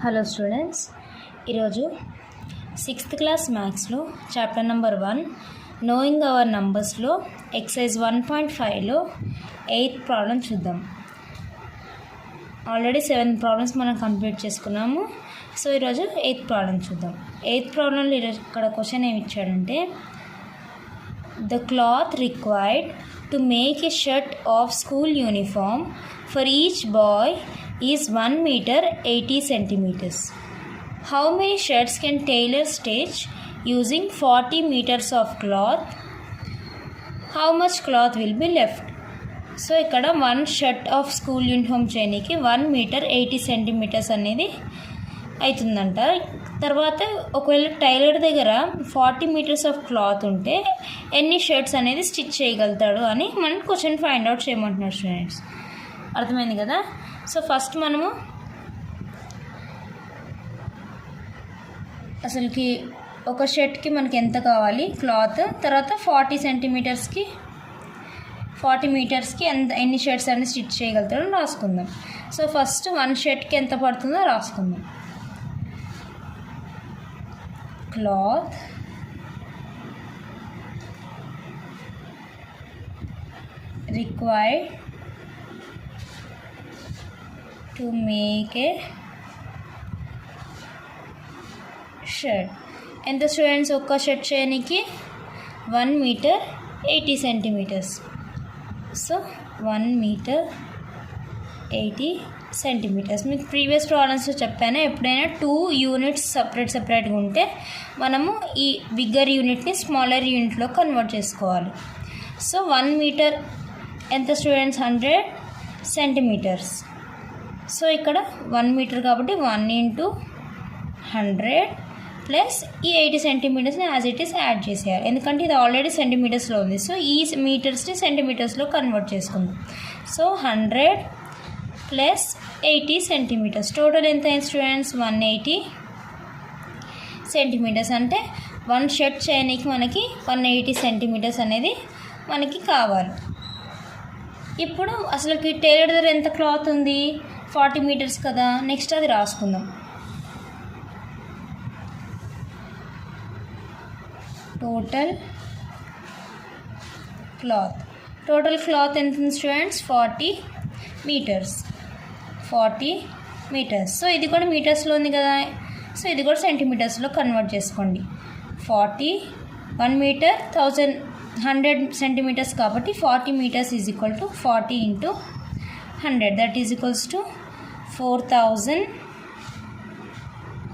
Hello students, ఈరోజు 6th class మ్యాథ్స్లో chapter number 1 knowing our నంబర్స్లో ఎక్సైజ్ 1.5లో 8th ప్రాబ్లం చూద్దాం. ఆల్రెడీ 7 ప్రాబ్లమ్స్ మనం కంప్లీట్ చేసుకున్నాము. సో ఈరోజు 8th ప్రాబ్లం చూద్దాం. 8th ప్రాబ్లంలో ఈరోజు ఇక్కడ క్వశ్చన్ ఏమి ఇచ్చాడంటే, the cloth required to make a shirt of school uniform for each boy is 1 meter 80 centimeters. How many shirts can tailor stitch using 40 meters of cloth? How much cloth will be left? So ఇక్కడ 1 shirt of school uniform చేయడానికి 1 meter 80 centimeters అనేది అవుతుందంట. తర్వాత ఒకవేళ tailor దగ్గర 40 meters of cloth ఉంటే ఎన్ని shirts అనేది స్టిచ్ చేయగలుగుతాడు అని మనం క్వశ్చన్ ఫైండ్ అవుట్ చేయమంటున్నారు స్టూడెంట్స్. అర్థమైంది కదా. సో ఫస్ట్ మనము అసలుకి ఒక షర్ట్కి మనకి ఎంత కావాలి క్లాత్, తర్వాత 40 మీటర్స్కి ఎన్ని షర్ట్స్ అన్ని స్టిచ్ చేయగలుగుతారో రాసుకుందాం. సో ఫస్ట్ 1 షర్ట్కి ఎంత పడుతుందో రాసుకుందాం. Cloth required to make a shirt. ఎంత స్టూడెంట్స్ ఒక్క షర్ట్ చేయడానికి 1 meter 80 centimeters. సో 1 meter 80 centimeters. మీకు ప్రీవియస్ ప్రాబ్లమ్స్లో చెప్పాను, ఎప్పుడైనా 2 యూనిట్స్ సపరేట్గా ఉంటే మనము ఈ బిగ్గర్ యూనిట్ని స్మాలర్ యూనిట్లో కన్వర్ట్ చేసుకోవాలి. సో 1 meter ఎంత స్టూడెంట్స్ 100 centimeters. సో ఇక్కడ 1 meter కాబట్టి 1 into 100 ప్లస్ ఈ 80 centimetersని యాజ్ ఇట్ ఈస్ యాడ్ చేసేయాలి, ఎందుకంటే ఇది ఆల్రెడీ సెంటీమీటర్స్లో ఉంది. సో ఈ మీటర్స్ని సెంటీమీటర్స్లో కన్వర్ట్ చేసుకుందాం. సో 100 ప్లస్ 80 centimeters టోటల్ ఎంత అయింది స్టూడెంట్స్ 180 centimeters. అంటే 1 షర్ట్ చేయడానికి మనకి 180 centimeters అనేది మనకి కావాలి. ఇప్పుడు అసలుకి టైలర్ దగ్గర ఎంత క్లాత్ ఉంది 40 meters కదా. నెక్స్ట్ అది రాసుకుందాం. టోటల్ క్లాత్ ఎంత ఉంది స్టూడెంట్స్ 40 meters. సో ఇది కూడా మీటర్స్లో ఉంది కదా. సో ఇది కూడా సెంటీమీటర్స్లో కన్వర్ట్ చేసుకోండి. 1 meter 100 centimeters కాబట్టి 40 meters is equal to 40 into 100 that is equals to 4000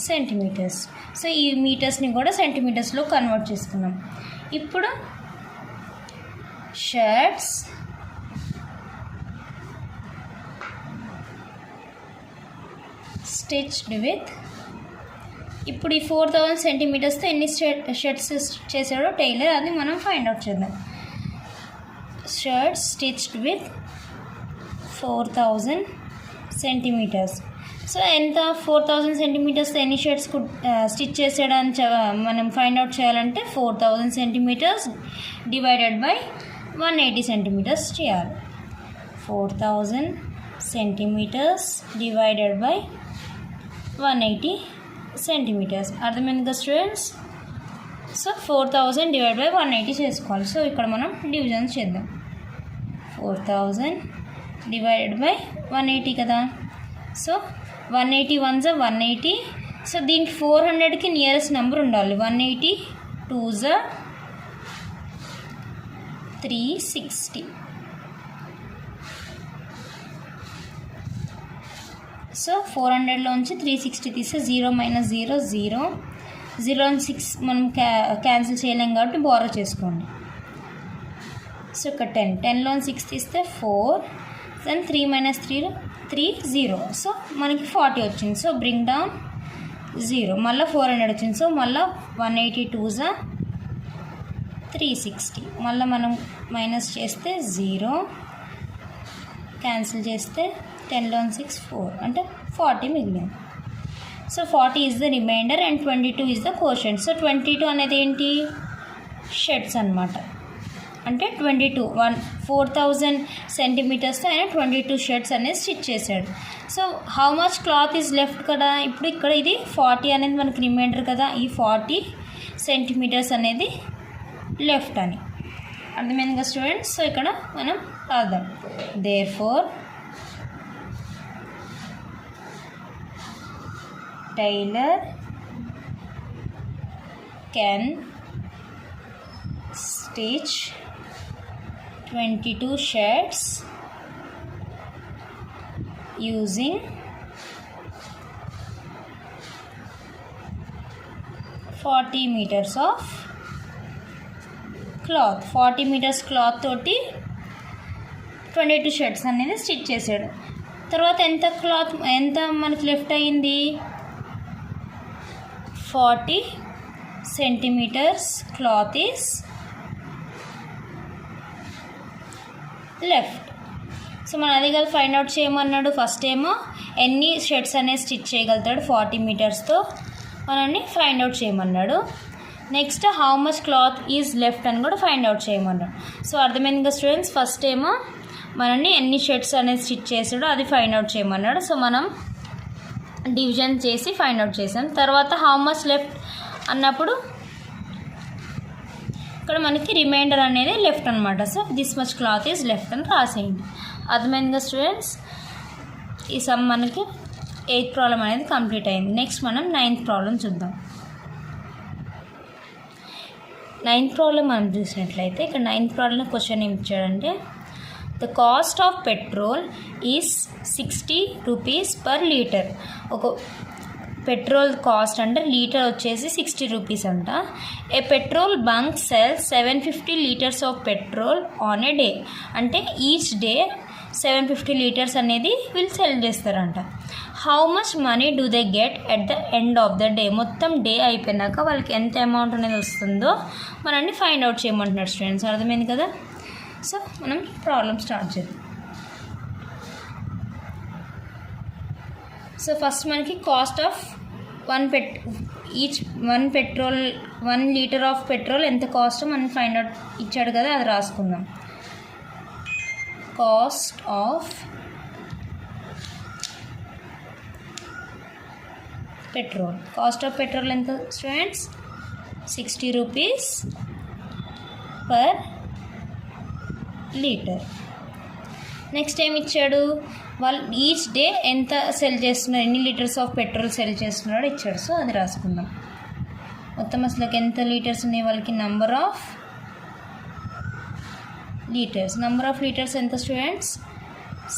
centimeters. So ఈ మీటర్స్ని కూడా సెంటీమీటర్స్లో కన్వర్ట్ చేసుకున్నాం. ఇప్పుడు షర్ట్స్ స్టిచ్డ్ విత్, ఇప్పుడు ఈ 4000 centimetersతో ఎన్ని షర్ట్స్ చేసాడో టైలర్ అది మనం ఫైండ్ అవుట్ చేద్దాం. Shirts stitched with 4000 centimeters. So ఎంత 4000 centimeters ఎన్ని షర్ట్స్ స్టిచ్ చేసాడని మనం ఫైండ్ అవుట్ చేయాలంటే 4000 centimeters డివైడెడ్ బై 180 centimeters చేయాలి. 4000 centimeters డివైడెడ్ బై 180 centimeters. అర్థమైంది కదా స్టూడెంట్స్. సో 4000 డివైడ్ బై 180 చేసుకోవాలి. సో ఇక్కడ మనం డివిజన్ చేద్దాం. 4000 డివైడెడ్ బై 180 కదా. So 180 1s 180. సో దీనికి 400కి నియరెస్ట్ నెంబర్ ఉండాలి. 180 2s 360. సో 400లోంచి 360 తీస్తే 0 - 0 0. 0 and 6 మనం క్యాన్సిల్ చేయలేం కాబట్టి బోరో చేసుకోండి. సో ఇక్కడ 10లోని 6 తీస్తే 4, దెన్ 3 - 3 3 0. సో మనకి 40 వచ్చింది. So bring down 0. మళ్ళీ 400 వచ్చింది. సో మళ్ళీ 180 2s 360. మళ్ళీ మనం మైనస్ చేస్తే 0, క్యాన్సిల్ చేస్తే 10లోని 6 4 అంటే 40 మిగిలింది. So 40 is the remainder and 22 is the quotient. So 22 అనేది ఏంటి షర్ట్స్ అనమాట. అంటే 4000 సెంటీమీటర్స్తో ఆయన 22 షర్ట్స్ అనేది స్టిచ్ చేశాడు. So how much cloth is left కదా, ఇప్పుడు ఇక్కడ ఇది 40 అనేది మనకి రిమైండర్ కదా, ఈ 40 సెంటీమీటర్స్ అనేది లెఫ్ట్ అని అర్థమైంది కదా స్టూడెంట్స్. సో ఇక్కడ మనం రాద్దాం. Therefore tailor can stitch 22 shirts using 40 meters of cloth. 40 meters cloth తోటి 22 షర్ట్స్ అనేది స్టిచ్ చేశాడు. తర్వాత ఎంత మనకి లెఫ్ట్ అయ్యింది, 40 centimetres cloth is left. So మనం అది కదా ఫైండ్ అవుట్ చేయమన్నాడు. ఫస్ట్ ఏమో ఎన్ని షర్ట్స్ అనేది స్టిచ్ చేయగలుగుతాడు 40 మీటర్స్తో మనల్ని ఫైండ్ అవుట్ చేయమన్నాడు. Next how much cloth is left అని కూడా ఫైండ్ అవుట్ చేయమన్నాడు. సో అర్థమైంది కదా స్టూడెంట్స్, ఫస్ట్ ఏమో మనల్ని ఎన్ని షర్ట్స్ అనేది స్టిచ్ చేసాడో అది ఫైండ్ అవుట్ చేయమన్నాడు. సో మనం డివిజన్ చేసి ఫైండ్ అవుట్ చేసాం. తర్వాత హౌ మచ్ లెఫ్ట్ అన్నప్పుడు ఇక్కడ మనకి రిమైండర్ అనేది లెఫ్ట్ అనమాట. So this much cloth is left అని రాసేయండి. అర్థమైందిగా స్టూడెంట్స్, ఈ సమ్ మనకి 8th ప్రాబ్లం అనేది కంప్లీట్ అయింది. నెక్స్ట్ మనం 9th ప్రాబ్లం చూద్దాం. 9th ప్రాబ్లం మనం చూసినట్లయితే ఇక్కడ 9th ప్రాబ్లం క్వశ్చన్ ఏమి ఇచ్చాడంటే the cost of petrol is 60 rupees per litre. ఒక పెట్రోల్ కాస్ట్ అంటే లీటర్ వచ్చేసి 60 రూపీస్ అంట. A petrol bunk sells 750 litres of petrol on a day. అంటే ఈచ్ డే 750 లీటర్స్ అనేది వీళ్ళు సెల్ చేస్తారంట. How much money do they get at the end of the day. మొత్తం day అయిపోయినాక వాళ్ళకి ఎంత అమౌంట్ అనేది వస్తుందో మనల్ని ఫైండ్ అవుట్ చేయమంటున్నారు స్టూడెంట్స్. అర్థమైంది కదా. సో మనం ప్రాబ్లం స్టార్ట్ చేద్దాం. సో ఫస్ట్ మనకి cost of 1 litre of petrol ఎంత కాస్ట్ మనం ఫైండ్ అవుట్ ఇచ్చాడు కదా, అది రాసుకుందాం. కాస్ట్ ఆఫ్ పెట్రోల్ ఎంత students, 60 rupees per litre. Next ఏమి ఇచ్చాడు, వాళ్ళు ఈచ్ డే ఎంత సెల్ చేస్తున్నారు, ఎన్ని లీటర్స్ ఆఫ్ పెట్రోల్ సెల్ చేస్తున్నాడో ఇచ్చాడు. సో అది రాసుకుందాం. మొత్తం అసలుకి ఎంత లీటర్స్ ఉన్నాయి వాళ్ళకి, నెంబర్ ఆఫ్ లీటర్స్ ఎంత స్టూడెంట్స్,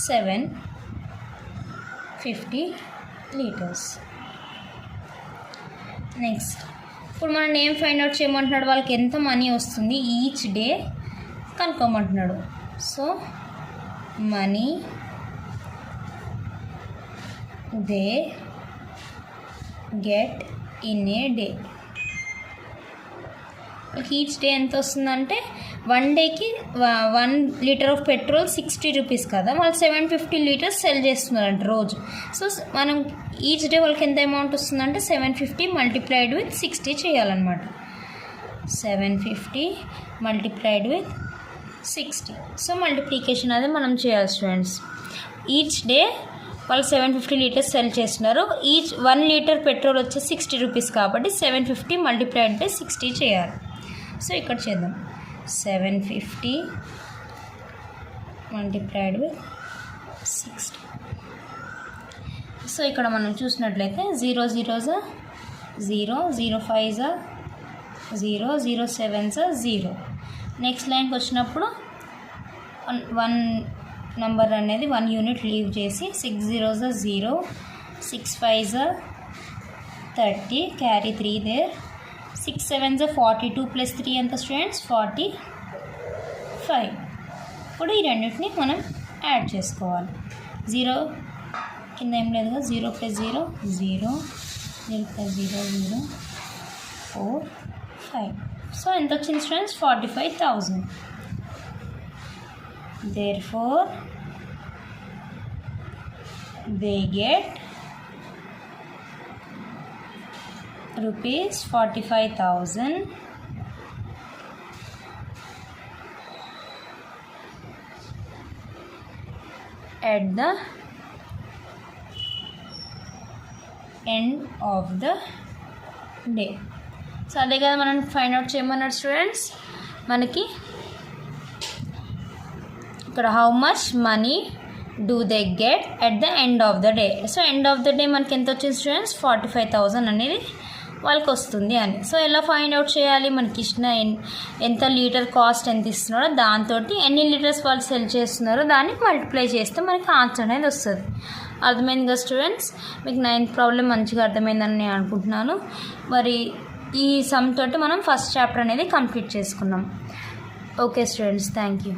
750 లీటర్స్. నెక్స్ట్ ఇప్పుడు మనం ఏం ఫైండ్ అవుట్ చేయమంటున్నాడు, వాళ్ళకి ఎంత మనీ వస్తుంది ఈచ్ డే కనుక్కోమంటున్నాడు. So money they get in a day. Each day ఎంత వస్తుందంటే 1 డేకి 1 లీటర్ ఆఫ్ పెట్రోల్ 60 రూపీస్ కదా, వాళ్ళు 750 లీటర్స్ సెల్ చేస్తున్నారంట రోజు. సో మనం ఈచ్ డే వాళ్ళకి ఎంత అమౌంట్ వస్తుందంటే 750 మల్టిప్లైడ్ విత్ 60 చేయాలన్నమాట. 750 మల్టిప్లైడ్ విత్ 60. సో మల్టిప్లికేషన్ అది మనం చేయాలి స్టూడెంట్స్. ఈచ్ డే వాళ్ళు 750 లీటర్స్ సెల్ చేస్తున్నారు. ఈచ్ 1 లీటర్ పెట్రోల్ వచ్చి 60 రూపీస్ కాబట్టి 750 మల్టిప్లైడ్ బై 60 చేయాలి. సో ఇక్కడ చేద్దాం. 750 మల్టిప్లైడ్ బై 60. సో ఇక్కడ మనం చూసినట్లయితే 0 0s 0, 0 5s 0, 0 7s 0. నెక్స్ట్ లైన్కి వచ్చినప్పుడు 1 నెంబర్ అనేది 1 యూనిట్ లీవ్ చేసి 6 0s 0, 6 5s 30, carry 3 there, 6 7s 42 plus 3 ఎంత స్టూడెంట్స్, 45. ఇప్పుడు ఈ రెండింటిని మనం యాడ్ చేసుకోవాలి. 0 కింద ఏం లేదు కదా, 0 ప్లస్ 0 0, 0 ప్లస్ 0 0, 4 5. సో ఎంత వచ్చింది students, 45,000. Therefore, they get rupees 45,000 at the end of the day. So అదే కదా మనం ఫైండ్ అవుట్ చేయమన్నారు స్టూడెంట్స్. మనకి ఇక్కడ how much money do they get at the end of the day. So end of the day మనకి ఎంత వచ్చింది students, 45,000 అనేది వాళ్ళకి వస్తుంది అని. సో ఎలా ఫైండ్ అవుట్ చేయాలి, మనకి ఇచ్చిన ఎంత లీటర్ కాస్ట్ ఎంత ఇస్తున్నారో దాంతో ఎన్ని లీటర్స్ వాళ్ళు సెల్ చేస్తున్నారో దాన్ని మల్టిప్లై చేస్తే మనకి ఆన్సర్ అనేది వస్తుంది. అర్థమైంది కదా స్టూడెంట్స్, మీకు 9th ప్రాబ్లం మంచిగా అర్థమైందని నేను అనుకుంటున్నాను. మరి ఈ సమ్ తోటి మనం ఫస్ట్ చాప్టర్ అనేది కంప్లీట్ చేసుకున్నాం. Okay students, thank you.